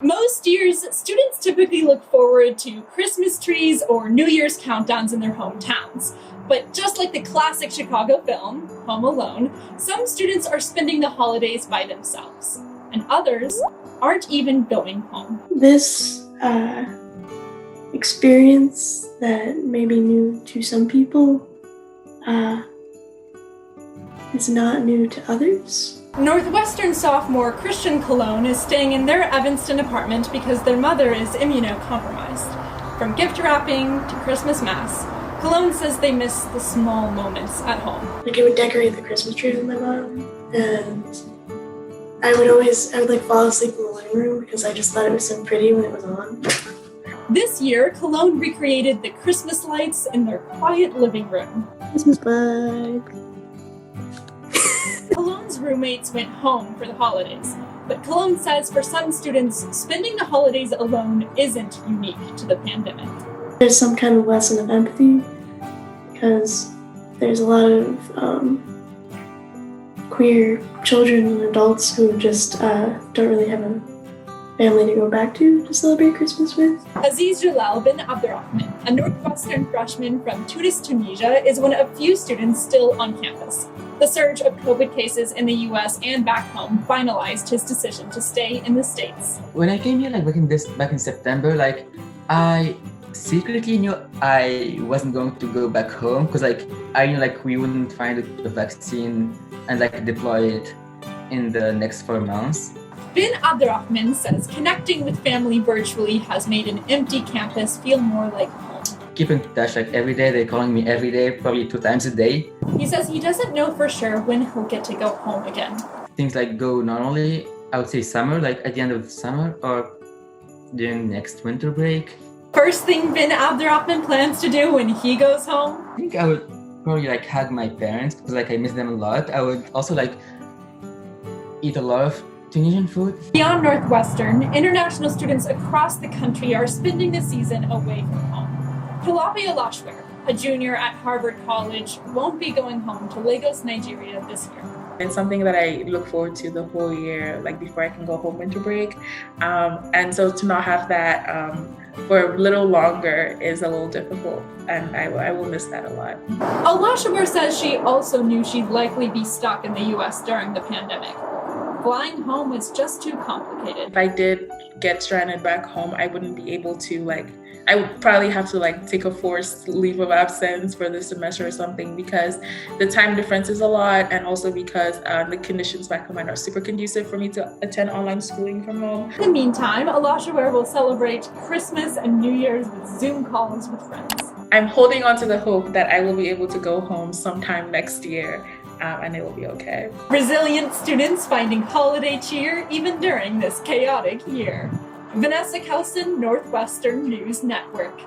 Most years, students typically look forward to Christmas trees or New Year's countdowns in their hometowns. But just like the classic Chicago film, Home Alone, some students are spending the holidays by themselves, and others aren't even going home. This experience that may be new to some people is not new to others. Northwestern sophomore Christian Cologne is staying in their Evanston apartment because their mother is immunocompromised. From gift wrapping to Christmas Mass, Cologne says they miss the small moments at home. I would decorate the Christmas tree with my mom, and I would fall asleep in the living room because I just thought it was so pretty when it was on. This year, Cologne recreated the Christmas lights in their quiet living room. Christmas bug. Cologne's roommates went home for the holidays, but Cologne says for some students, spending the holidays alone isn't unique to the pandemic. There's some kind of lesson of empathy because there's a lot of queer children and adults who just don't really have a family to go back to celebrate Christmas with. Aziz Jalal bin Abdurrahman, a Northwestern freshman from Tunis, Tunisia, is one of few students still on campus. The surge of COVID cases in the US and back home finalized his decision to stay in the States. When I came here, back in September, I secretly knew I wasn't going to go back home because I knew we wouldn't find a vaccine and deploy it in the next 4 months. Bin Abdurrahman says connecting with family virtually has made an empty campus feel more like home. Keep in touch every day. They're calling me every day, probably 2 times a day. He says he doesn't know for sure when he'll get to go home again. Things go not only, I would say summer, at the end of summer or during next winter break. First thing Bin Abdurrahman plans to do when he goes home? I think I would probably hug my parents because I miss them a lot. I would also eat a lot of Tunisian food. Beyond Northwestern, international students across the country are spending the season away from home. Kalapi Olashwer, a junior at Harvard College, won't be going home to Lagos, Nigeria this year. It's something that I look forward to the whole year, before I can go home winter break. And so to not have that for a little longer is a little difficult, and I will miss that a lot. Olashwer says she also knew she'd likely be stuck in the US during the pandemic. Flying home was just too complicated. If I did get stranded back home, I wouldn't be able to I would probably have to take a forced leave of absence for the semester or something because the time difference is a lot, and also because the conditions back home are not super conducive for me to attend online schooling from home. In the meantime, Olashwer will celebrate Christmas and New Year's with Zoom calls with friends. I'm holding on to the hope that I will be able to go home sometime next year, and it will be okay. Resilient students finding holiday cheer even during this chaotic year. Vanessa Kelson, Northwestern News Network.